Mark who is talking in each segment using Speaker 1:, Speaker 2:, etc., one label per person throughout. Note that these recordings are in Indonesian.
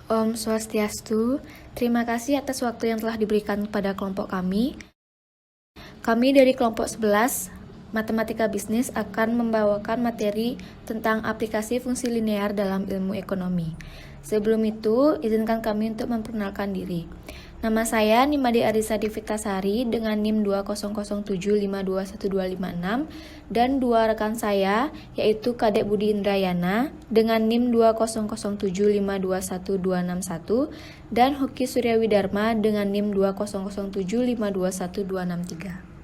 Speaker 1: Om Swastiastu, terima kasih atas waktu yang telah diberikan kepada kelompok kami. Kami dari kelompok 11, Matematika Bisnis akan membawakan materi tentang aplikasi fungsi linear dalam ilmu ekonomi. Sebelum itu, izinkan kami untuk memperkenalkan diri. Nama saya Nimade Arisa Divitasari dengan NIM 20075212256 dan dua rekan saya yaitu Kadek Budi Indrayana dengan NIM 20075212261 dan Hoki Suryawidarma dengan NIM 20075212263.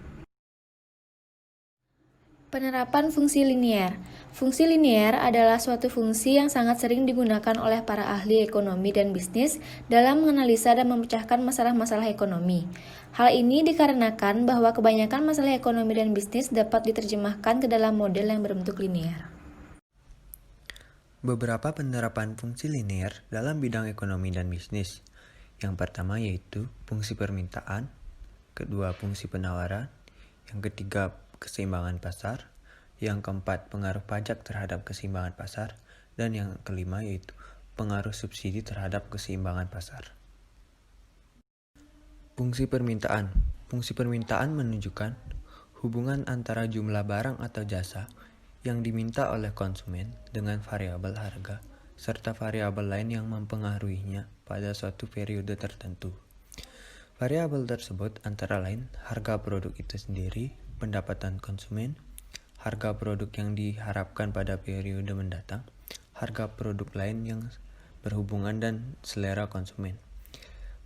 Speaker 1: Penerapan fungsi linear. Fungsi linear adalah suatu fungsi yang sangat sering digunakan oleh para ahli ekonomi dan bisnis dalam menganalisa dan memecahkan masalah-masalah ekonomi. Hal ini dikarenakan bahwa kebanyakan masalah ekonomi dan bisnis dapat diterjemahkan ke dalam model yang berbentuk linear.
Speaker 2: Beberapa penerapan fungsi linear dalam bidang ekonomi dan bisnis. Yang pertama yaitu fungsi permintaan, kedua fungsi penawaran, yang ketiga keseimbangan pasar, yang keempat pengaruh pajak terhadap keseimbangan pasar, dan yang kelima yaitu pengaruh subsidi terhadap keseimbangan pasar. Fungsi permintaan. Fungsi permintaan menunjukkan hubungan antara jumlah barang atau jasa yang diminta oleh konsumen dengan variabel harga serta variabel lain yang mempengaruhinya pada suatu periode tertentu. Variabel tersebut antara lain harga produk itu sendiri, pendapatan konsumen, harga produk yang diharapkan pada periode mendatang, harga produk lain yang berhubungan dan selera konsumen.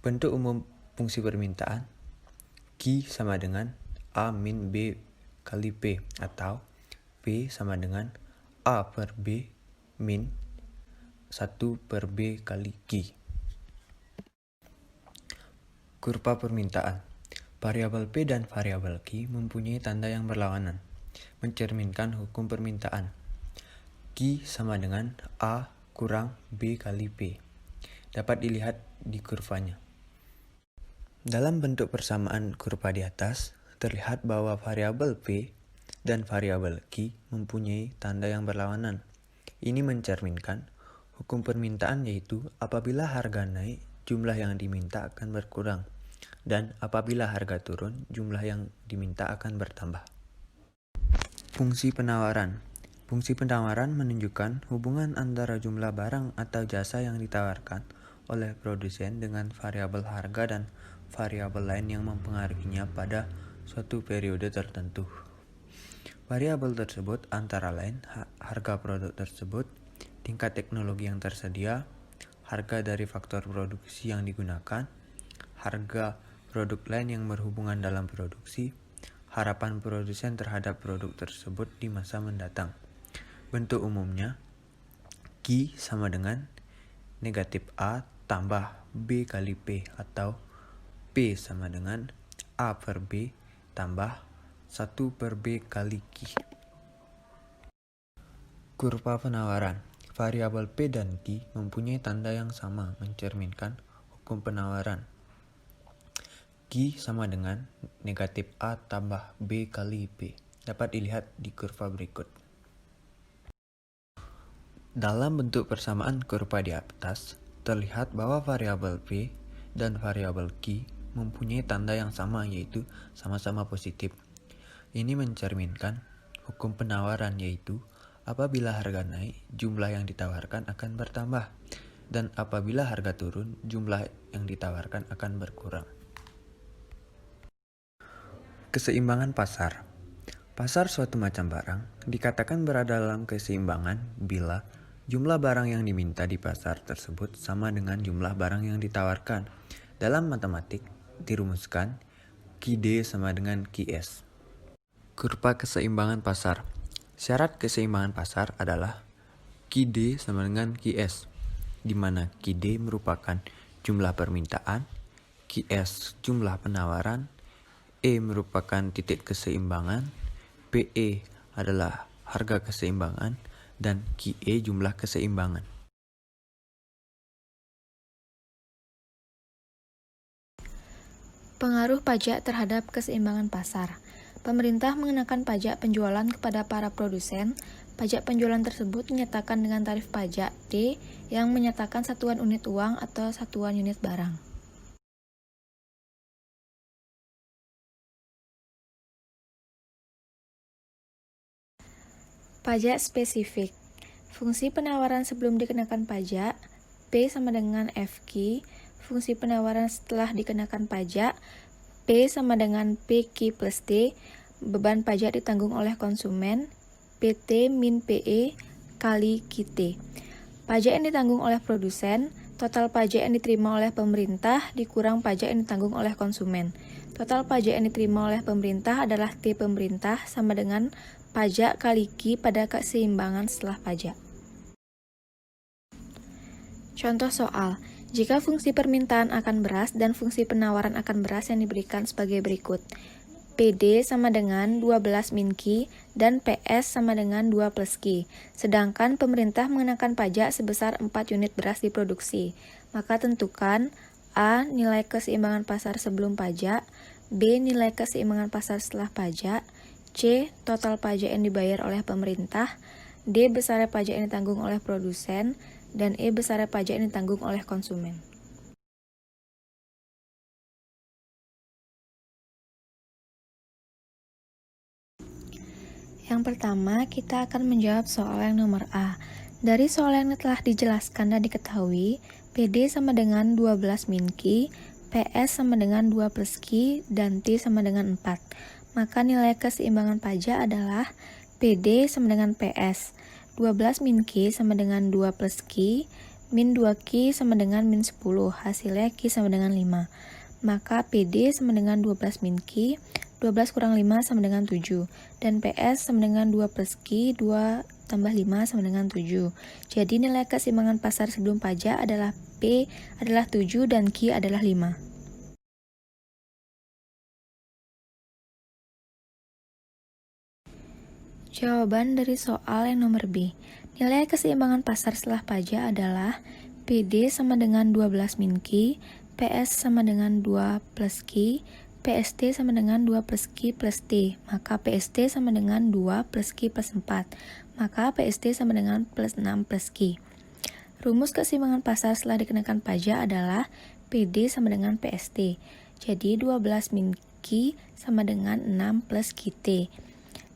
Speaker 2: Bentuk umum fungsi permintaan, Q sama dengan A min B kali P atau P sama dengan A per B min 1 per B kali Q. Kurva permintaan. Variabel P dan variabel Q mempunyai tanda yang berlawanan, mencerminkan hukum permintaan. Q sama dengan A kurang B kali P. Dapat dilihat di kurvanya. Dalam bentuk persamaan kurva di atas, terlihat bahwa variabel P dan variabel Q mempunyai tanda yang berlawanan. Ini mencerminkan hukum permintaan yaitu apabila harga naik, jumlah yang diminta akan berkurang. Dan apabila harga turun, jumlah yang diminta akan bertambah. Fungsi penawaran. Fungsi penawaran menunjukkan hubungan antara jumlah barang atau jasa yang ditawarkan oleh produsen dengan variabel harga dan variabel lain yang mempengaruhinya pada suatu periode tertentu. Variabel tersebut antara lain harga produk tersebut, tingkat teknologi yang tersedia, harga dari faktor produksi yang digunakan, harga produk lain yang berhubungan dalam produksi, harapan produsen terhadap produk tersebut di masa mendatang. Bentuk umumnya, Q sama dengan negatif A tambah B kali P atau P sama dengan A per B tambah 1 per B kali Q. Kurva penawaran. Variabel P dan Q mempunyai tanda yang sama mencerminkan hukum penawaran. Q sama dengan negatif A tambah B kali P. Dapat dilihat di kurva berikut. Dalam bentuk persamaan kurva di atas, terlihat bahwa variabel P dan variabel Q mempunyai tanda yang sama yaitu sama-sama positif. Ini mencerminkan hukum penawaran yaitu apabila harga naik, jumlah yang ditawarkan akan bertambah. Dan apabila harga turun, jumlah yang ditawarkan akan berkurang. Keseimbangan pasar. Pasar suatu macam barang dikatakan berada dalam keseimbangan bila jumlah barang yang diminta di pasar tersebut sama dengan jumlah barang yang ditawarkan. Dalam matematik dirumuskan QD sama dengan QS. Kurva keseimbangan pasar. Syarat keseimbangan pasar adalah QD sama dengan QS, di mana QD merupakan jumlah permintaan, QS jumlah penawaran, E merupakan titik keseimbangan, PE adalah harga keseimbangan, dan QE jumlah keseimbangan.
Speaker 1: Pengaruh pajak terhadap keseimbangan pasar. Pemerintah mengenakan pajak penjualan kepada para produsen Pajak penjualan tersebut dinyatakan dengan tarif pajak T yang menyatakan satuan unit uang atau satuan unit barang. Pajak spesifik. Fungsi penawaran sebelum dikenakan pajak, P sama dengan FQ. Fungsi penawaran setelah dikenakan pajak, P sama dengan PQ plus T. Beban pajak ditanggung oleh konsumen, PT min PE kali QT. Pajak yang ditanggung oleh produsen, total pajak yang diterima oleh pemerintah dikurang pajak yang ditanggung oleh konsumen. Total pajak yang diterima oleh pemerintah adalah T pemerintah sama dengan pajak kali Q pada keseimbangan setelah pajak. Contoh soal, jika fungsi permintaan akan beras dan fungsi penawaran akan beras yang diberikan sebagai berikut. PD sama dengan 12 min Q dan PS sama dengan 2 plus Q. Sedangkan pemerintah mengenakan pajak sebesar 4 unit beras diproduksi. Maka tentukan A. Nilai keseimbangan pasar sebelum pajak, B. Nilai keseimbangan pasar setelah pajak, C. Total pajak yang dibayar oleh pemerintah, D. Besarnya pajak yang ditanggung oleh produsen, dan E. Besarnya pajak yang ditanggung oleh konsumen. Yang pertama, kita akan menjawab soal yang nomor A. Dari soal yang telah dijelaskan dan diketahui, PD sama dengan 12 min Q, PS sama dengan 2 plus Q, dan T sama dengan 4. Maka nilai keseimbangan pajak adalah PD sama dengan PS. 12 min Q sama dengan 2 plus Q, min 2 Q sama dengan min 10, hasilnya Q sama dengan 5. Maka PD sama dengan 12 min Q, 12 kurang 5 sama dengan 7, dan PS sama dengan 2 plus Q, 2 tambah 5 sama dengan 7. Jadi nilai keseimbangan pasar sebelum pajak adalah P adalah 7 dan Q adalah 5. Jawaban dari soal yang nomor B. Nilai keseimbangan pasar setelah pajak adalah PD sama dengan 12 min Q, PS sama dengan 2 plus Q, PST sama dengan 2 plus Q plus T. Maka PST sama dengan 2 plus Q plus 4. Maka PST sama dengan plus 6 plus Q. Rumus keseimbangan pasar setelah dikenakan pajak adalah PD sama dengan PST. Jadi 12 min Q sama dengan 6 plus QT.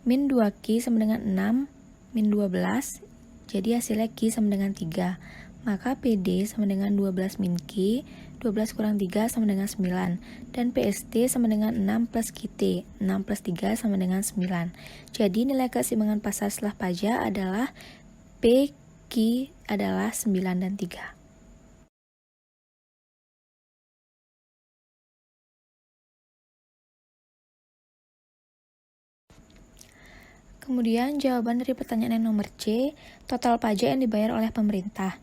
Speaker 1: Min 2Q sama dengan 6, min 12, jadi hasilnya Q sama dengan 3. Maka PD sama dengan 12 min Q, 12 kurang 3 sama dengan 9. Dan PST sama dengan 6 plus QT, 6 plus 3 sama dengan 9. Jadi nilai keseimbangan pasar setelah pajak adalah PQ adalah 9 dan 3. Kemudian jawaban dari pertanyaan yang nomor C, total pajak yang dibayar oleh pemerintah.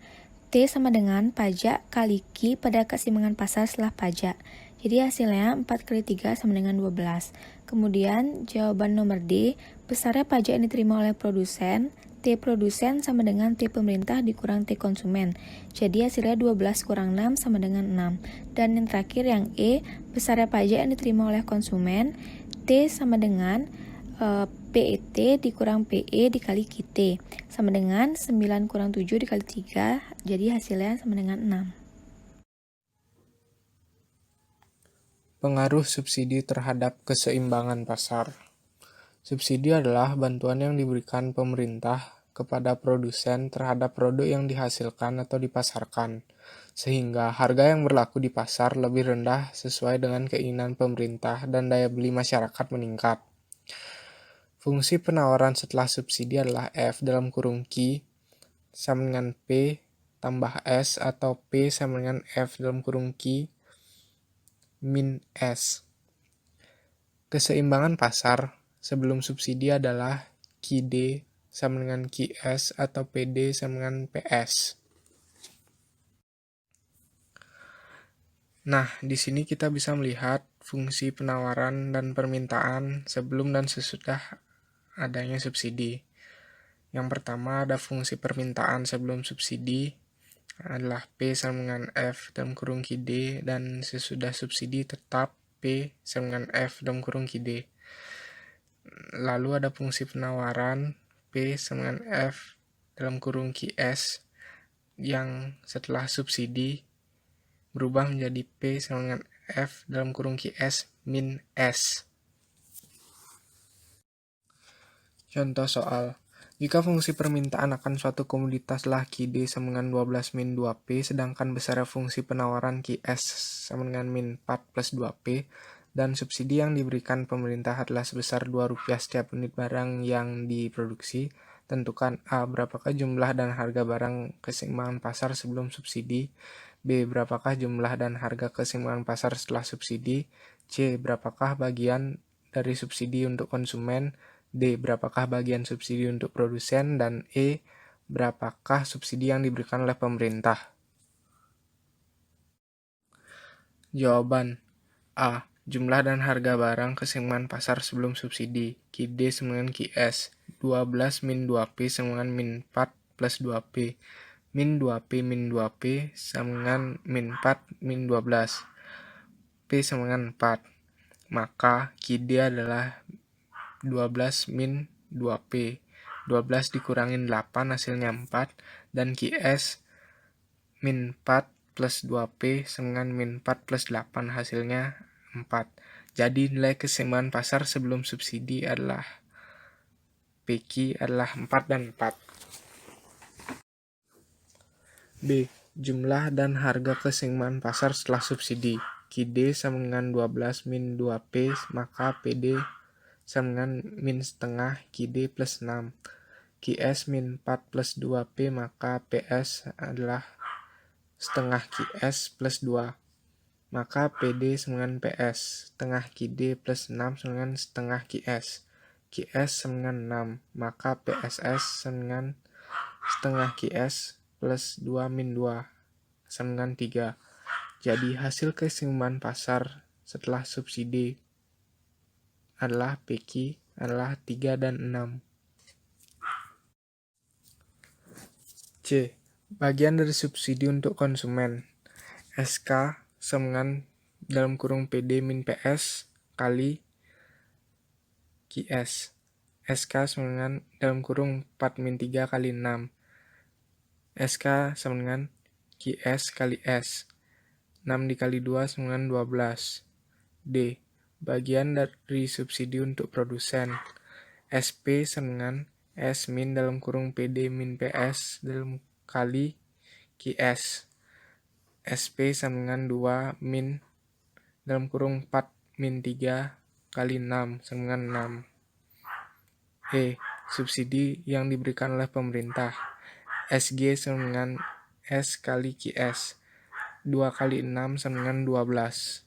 Speaker 1: T sama dengan pajak kali Q pada keseimbangan pasar setelah pajak. Jadi hasilnya 4 kali 3 sama dengan 12. Kemudian jawaban nomor D, besarnya pajak yang diterima oleh produsen. T produsen sama dengan T pemerintah dikurang T konsumen. Jadi hasilnya 12 kurang 6 sama dengan 6. Dan yang terakhir yang E, besarnya pajak yang diterima oleh konsumen. T sama dengan PET dikurang PE dikali QT sama dengan 9 kurang 7 dikali 3, jadi hasilnya sama dengan 6.
Speaker 3: Pengaruh subsidi terhadap keseimbangan pasar. Subsidi adalah bantuan yang diberikan pemerintah kepada produsen terhadap produk yang dihasilkan atau dipasarkan, sehingga harga yang berlaku di pasar lebih rendah sesuai dengan keinginan pemerintah dan daya beli masyarakat meningkat. Fungsi penawaran setelah subsidi adalah F dalam kurung Q sama dengan P tambah S atau P sama dengan F dalam kurung Q min S. Keseimbangan pasar sebelum subsidi adalah QD sama dengan QS atau PD sama dengan PS. Nah, di sini kita bisa melihat fungsi penawaran dan permintaan sebelum dan sesudah adanya subsidi. Yang pertama ada fungsi permintaan sebelum subsidi adalah P sama dengan F dalam kurung QD dan sesudah subsidi tetap P sama dengan F dalam kurung QD. Lalu ada fungsi penawaran P sama dengan F dalam kurung QS yang setelah subsidi berubah menjadi P sama dengan F dalam kurung QS min S. Contoh soal. Jika fungsi permintaan akan suatu komoditas lah QD sama dengan 12 min 2P, sedangkan besar fungsi penawaran QS sama dengan min 4 plus 2P, dan subsidi yang diberikan pemerintah adalah sebesar Rp2 setiap unit barang yang diproduksi, tentukan A. Berapakah jumlah dan harga barang keseimbangan pasar sebelum subsidi? B. Berapakah jumlah dan harga keseimbangan pasar setelah subsidi? C. Berapakah bagian dari subsidi untuk konsumen? D. Berapakah bagian subsidi untuk produsen? Dan E. Berapakah subsidi yang diberikan oleh pemerintah? Jawaban A. Jumlah dan harga barang keseimbangan pasar sebelum subsidi. QD sama dengan QS. 12 min 2P sama dengan min 4 plus 2P. Min 2P min 2P sama dengan min 4 min 12. P sama dengan 4. Maka QD adalah 12 min 2P. 12 dikurangin 8 hasilnya 4. Dan QS min 4 plus 2P sama dengan min 4 plus 8 hasilnya 4. Jadi nilai keseimbangan pasar sebelum subsidi adalah PQ adalah 4 dan 4. B. Jumlah dan harga keseimbangan pasar setelah subsidi. QD sama dengan 12 min 2P, maka PD sama dengan min setengah QD plus 6. QS min 4 plus 2P, maka PS adalah setengah QS plus 2. Maka PD sama dengan PS. Setengah QD plus 6 sama dengan setengah QS. QS sama dengan 6. Maka PSS sama dengan setengah QS plus 2 min 2 sama dengan 3. Jadi hasil keseimbangan pasar setelah subsidi adalah PQ adalah 3 dan 6. C. Bagian dari subsidi untuk konsumen. SK sama dengan dalam kurung PD min PS kali QS. SK sama dengan dalam kurung 4 min 3 kali 6. SK sama dengan QS kali S. 6 dikali 2 sama dengan 12. D. Bagian dari subsidi untuk produsen. SP sama dengan S min dalam kurung PD min PS dalam kali QS. SP sama dengan 2 min dalam kurung 4 min 3 kali 6 sama dengan 6. E. Subsidi yang diberikan oleh pemerintah. SG sama dengan S kali QS. 2 kali 6 sama dengan 12.